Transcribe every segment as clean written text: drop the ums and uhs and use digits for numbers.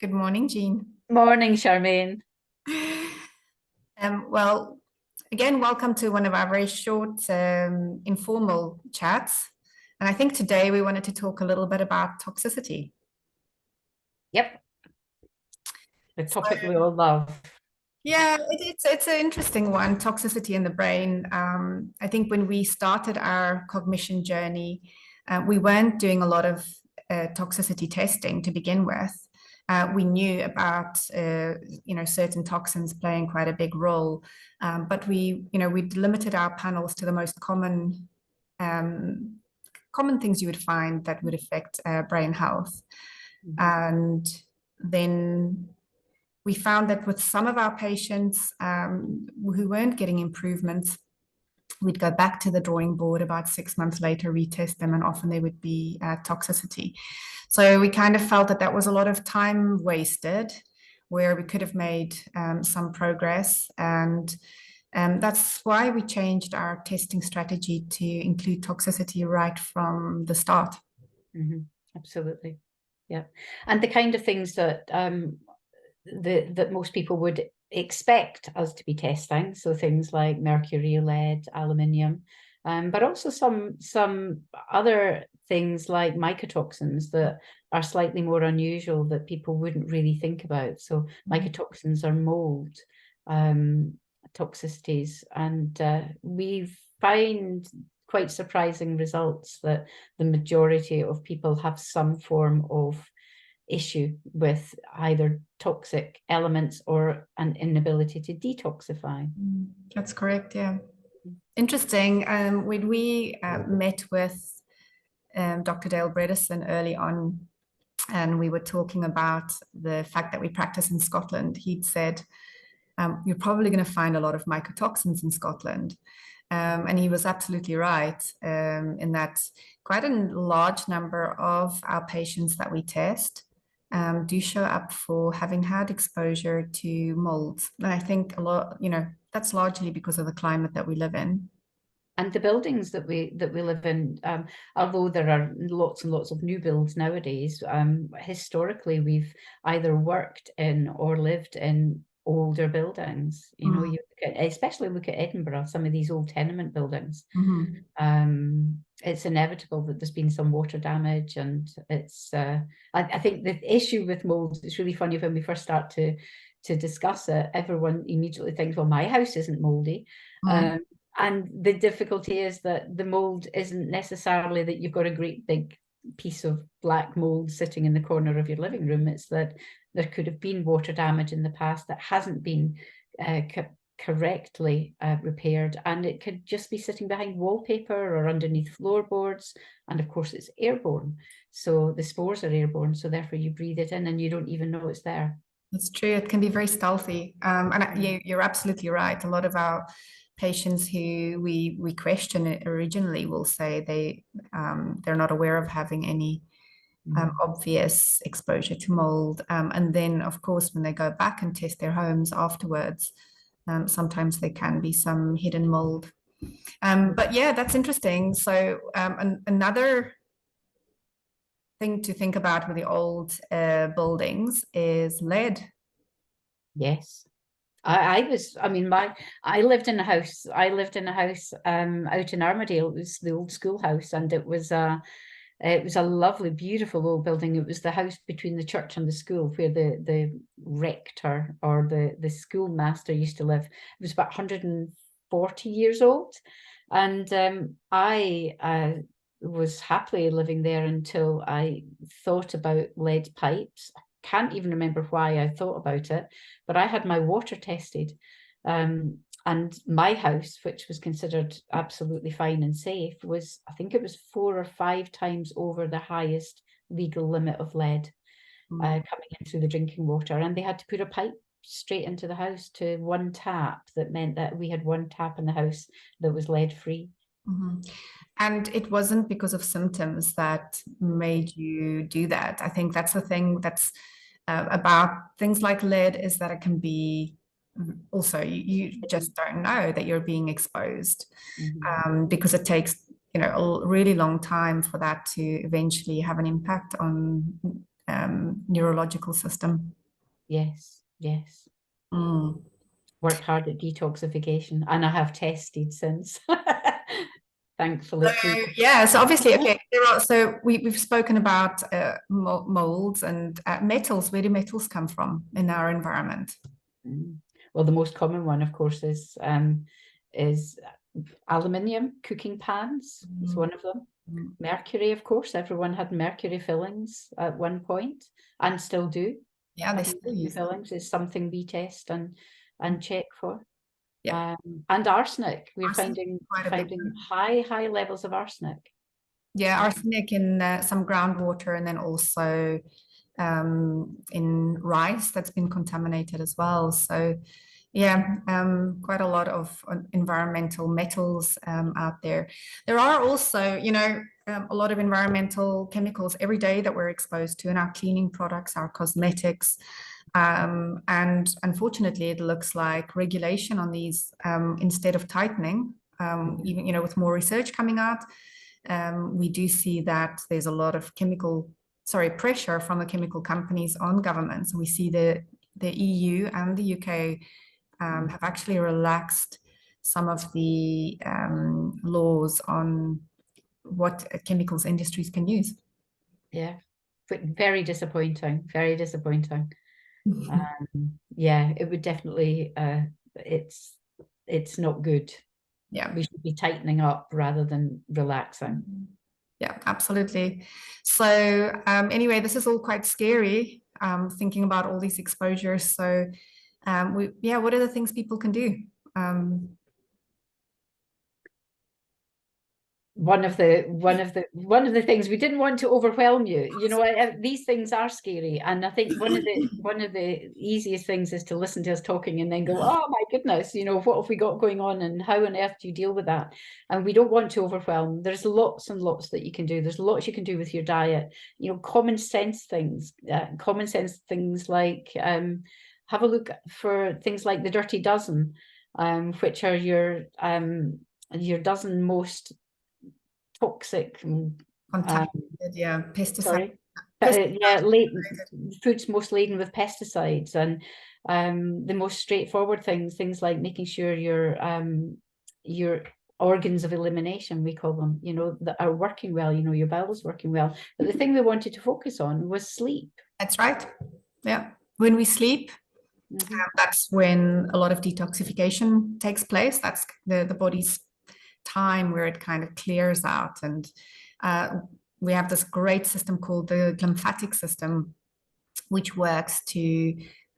Good morning, Jean. Morning, Charmaine. Well, again, welcome to one of our very short, informal chats. And I think today we wanted to talk a little bit about toxicity. Yep, the topic we all love. Yeah, it's an interesting one, toxicity in the brain. I think when we started our cognition journey, we weren't doing a lot of toxicity testing to begin with. We knew about certain toxins playing quite a big role, but we limited our panels to the most common things you would find that would affect brain health. And then we found that with some of our patients who weren't getting improvements, we'd go back to the drawing board about 6 months later, retest them, and often there would be toxicity. So we kind of felt that that was a lot of time wasted where we could have made some progress. And that's why we changed our testing strategy to include toxicity right from the start. Absolutely. Yeah. And the kind of things that that most people would expect us to be testing. So things like mercury, lead, aluminium, but also some other things like mycotoxins that are slightly more unusual that people wouldn't really think about. So mycotoxins are mold toxicities, and we find quite surprising results that the majority of people have some form of issue with either toxic elements or an inability to detoxify. That's correct, yeah. Interesting. When we met with Dr. Dale Bredesen early on, and we were talking about the fact that we practice in Scotland, he'd said, you're probably going to find a lot of mycotoxins in Scotland. And he was absolutely right in that quite a large number of our patients that we test do show up for having had exposure to molds. And I think a lot, that's largely because of the climate that we live in. And the buildings that we live in, although there are lots and lots of new builds nowadays, historically we've either worked in or lived in older buildings. You know, especially look at Edinburgh, some of these old tenement buildings. It's inevitable that there's been some water damage, and it's I think the issue with mold, it's really funny when we first start to discuss it, everyone immediately thinks, well, my house isn't moldy. And the difficulty is that the mold isn't necessarily that you've got a great big piece of black mold sitting in the corner of your living room. It's that there could have been water damage in the past that hasn't been correctly repaired, and it could just be sitting behind wallpaper or underneath floorboards, and of course it's airborne, so the spores are airborne, so therefore you breathe it in and you don't even know it's there. It's true, it can be very stealthy, and you're absolutely right. A lot of our patients who we question originally will say they're not aware of having any obvious exposure to mold, and then of course when they go back and test their homes afterwards, sometimes there can be some hidden mold. But yeah, that's interesting. So another thing to think about with the old buildings is lead. Yes. I lived in a house out in Armadale. It was the old schoolhouse, and it was a lovely, beautiful old building. It was the house between the church and the school where the rector or the schoolmaster used to live. It was about 140 years old, and I was happily living there until I thought about lead pipes. Can't even remember why I thought about it, but I had my water tested, and my house, which was considered absolutely fine and safe, was, I think it was 4 or 5 times over the highest legal limit of lead coming in through the drinking water, and they had to put a pipe straight into the house to one tap. That meant that we had one tap in the house that was lead free. And it wasn't because of symptoms that made you do that. I think that's the thing that's about things like lead, is that it can be also, you just don't know that you're being exposed, because it takes a really long time for that to eventually have an impact on neurological system. Yes, yes. Mm. Worked hard at detoxification, and I have tested since. Thankfully. Yeah, so obviously, okay, so we've spoken about molds and metals. Where do metals come from in our environment? Well, the most common one, of course, is aluminium cooking pans. Is one of them. Mercury, of course, everyone had mercury fillings at one point and still do. Yeah, they still use fillings is something we test and check for. Yeah. And arsenic, we're Arsenic, finding high levels of arsenic. Yeah, arsenic in some groundwater, and then also in rice that's been contaminated as well. So yeah, quite a lot of environmental metals out there. There are also, you know, a lot of environmental chemicals every day that we're exposed to in our cleaning products, our cosmetics. And unfortunately, it looks like regulation on these, instead of tightening, even, you know, with more research coming out, we do see that there's a lot of pressure from the chemical companies on governments. We see the EU and the UK have actually relaxed some of the laws on what chemicals industries can use. Yeah, but very disappointing, very disappointing. Yeah, it would definitely, it's not good. Yeah, we should be tightening up rather than relaxing. Yeah, absolutely. So anyway, this is all quite scary, thinking about all these exposures. So what are the things people can do? One of the things, we didn't want to overwhelm you. You know, these things are scary, and I think one of the easiest things is to listen to us talking and then go, oh my goodness, you know, what have we got going on, and how on earth do you deal with that? And we don't want to overwhelm. There's lots and lots that you can do. There's lots you can do with your diet. You know, common sense things like have a look for things like the Dirty Dozen, which are your dozen most toxic pesticides. Foods most laden with pesticides, and the most straightforward things like making sure your organs of elimination, we call them, you know, that are working well, you know, your bowels working well. But the thing we wanted to focus on was sleep. That's right. Yeah, when we sleep, that's when a lot of detoxification takes place. That's the body's time where it kind of clears out, and we have this great system called the lymphatic system, which works to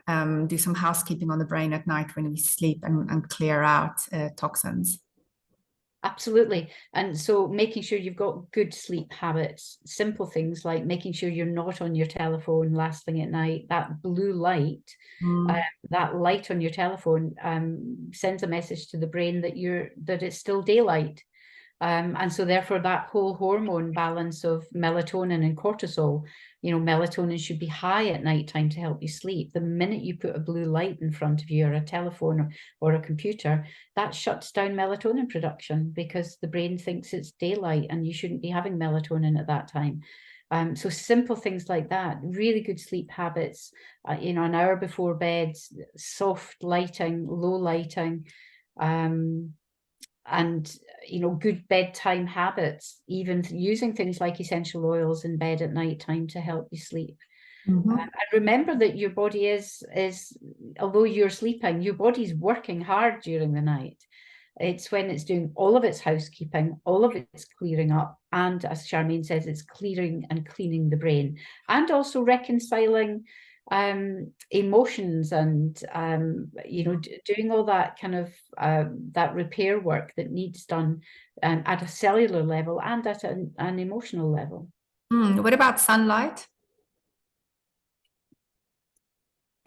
do some housekeeping on the brain at night when we sleep and clear out toxins. Absolutely. And so making sure you've got good sleep habits, simple things like making sure you're not on your telephone last thing at night. That blue light, that light on your telephone sends a message to the brain that it's still daylight. And so therefore that whole hormone balance of melatonin and cortisol, you know, melatonin should be high at nighttime to help you sleep. The minute you put a blue light in front of you, or a telephone or a computer, that shuts down melatonin production, because the brain thinks it's daylight and you shouldn't be having melatonin at that time. So simple things like that, really good sleep habits, you know, an hour before bed, soft lighting, low lighting, and, you know, good bedtime habits, even using things like essential oils in bed at night time to help you sleep. And remember that your body is, although you're sleeping, your body's working hard during the night. It's when it's doing all of its housekeeping, all of its clearing up, and as Charmaine says, it's clearing and cleaning the brain, and also reconciling emotions, and you know, doing all that kind of that repair work that needs done at a cellular level and at an emotional level. What about sunlight?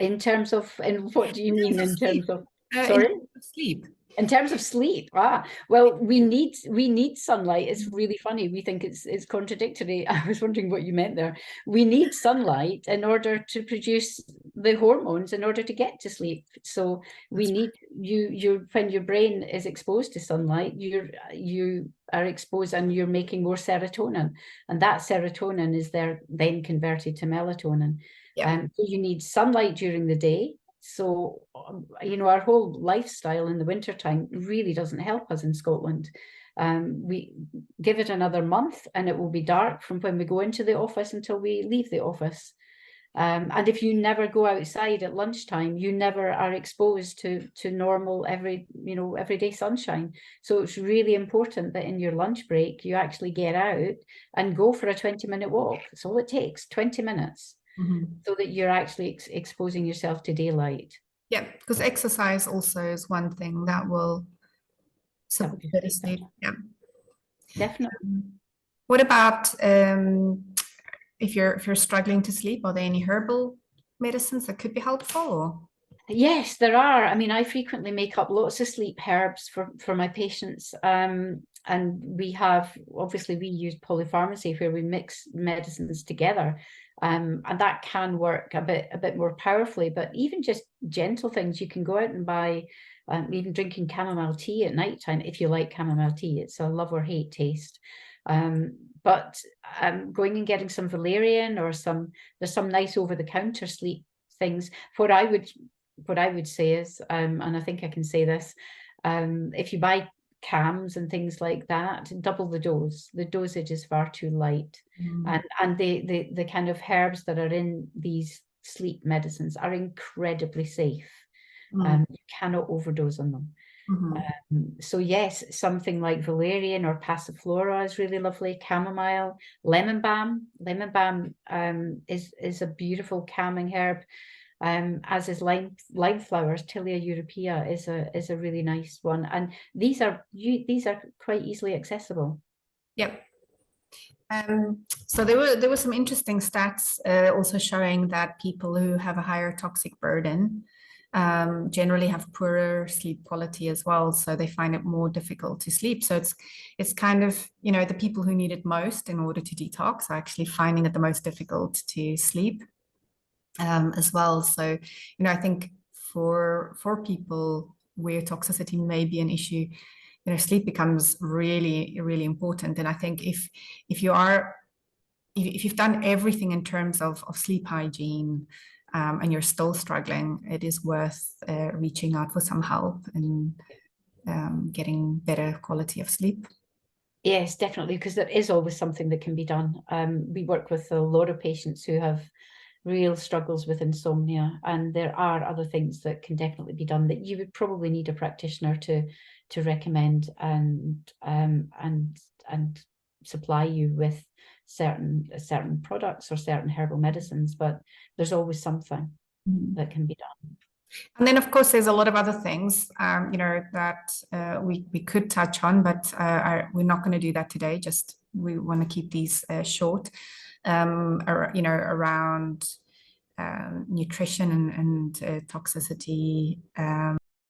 In terms of, and what do you mean in terms of, sorry? Sleep. In terms of sleep, well, we need sunlight. It's really funny. We think it's contradictory. I was wondering what you meant there. We need sunlight in order to produce the hormones in order to get to sleep. So we need when your brain is exposed to sunlight, you are exposed and you're making more serotonin, and that serotonin is then converted to melatonin. So you need sunlight during the day. So, our whole lifestyle in the wintertime really doesn't help us in Scotland. We give it another month and it will be dark from when we go into the office until we leave the office. And if you never go outside at lunchtime, you never are exposed to normal everyday sunshine. So it's really important that in your lunch break, you actually get out and go for a 20-minute walk. That's all it takes, 20 minutes. So that you're actually exposing yourself to daylight. Yeah, because exercise also is one thing that will support better sleep. Yeah, definitely. What about if you're struggling to sleep? Are there any herbal medicines that could be helpful? Yes, there are. I mean, I frequently make up lots of sleep herbs for my patients. And we use polypharmacy where we mix medicines together. And that can work a bit more powerfully, but even just gentle things, you can go out and buy, even drinking chamomile tea at nighttime, if you like chamomile tea. It's a love or hate taste. But going and getting some valerian or there's some nice over-the-counter sleep things. What I would say is, and I think I can say this, if you buy cams and things like that, double the dose. The dosage is far too light. And the kind of herbs that are in these sleep medicines are incredibly safe. You cannot overdose on them. So yes, something like valerian or passiflora is really lovely. Chamomile, lemon balm. Lemon balm is a beautiful calming herb. As is lime flowers. Tilia europea is a really nice one, and these are quite easily accessible. Yeah. So there were some interesting stats also showing that people who have a higher toxic burden generally have poorer sleep quality as well. So they find it more difficult to sleep. So it's kind of, the people who need it most in order to detox are actually finding it the most difficult to sleep as well. So, I think for people where toxicity may be an issue, sleep becomes really, really important. And I think if you've done everything in terms of sleep hygiene and you're still struggling, it is worth reaching out for some help and getting better quality of sleep. Yes, definitely, because there is always something that can be done. We work with a lot of patients who have real struggles with insomnia, and there are other things that can definitely be done that you would probably need a practitioner to recommend and supply you with certain products or certain herbal medicines, but there's always something that can be done. And then, of course, there's a lot of other things, that we could touch on, but we're not going to do that today. Just we want to keep these short. Around nutrition and toxicity,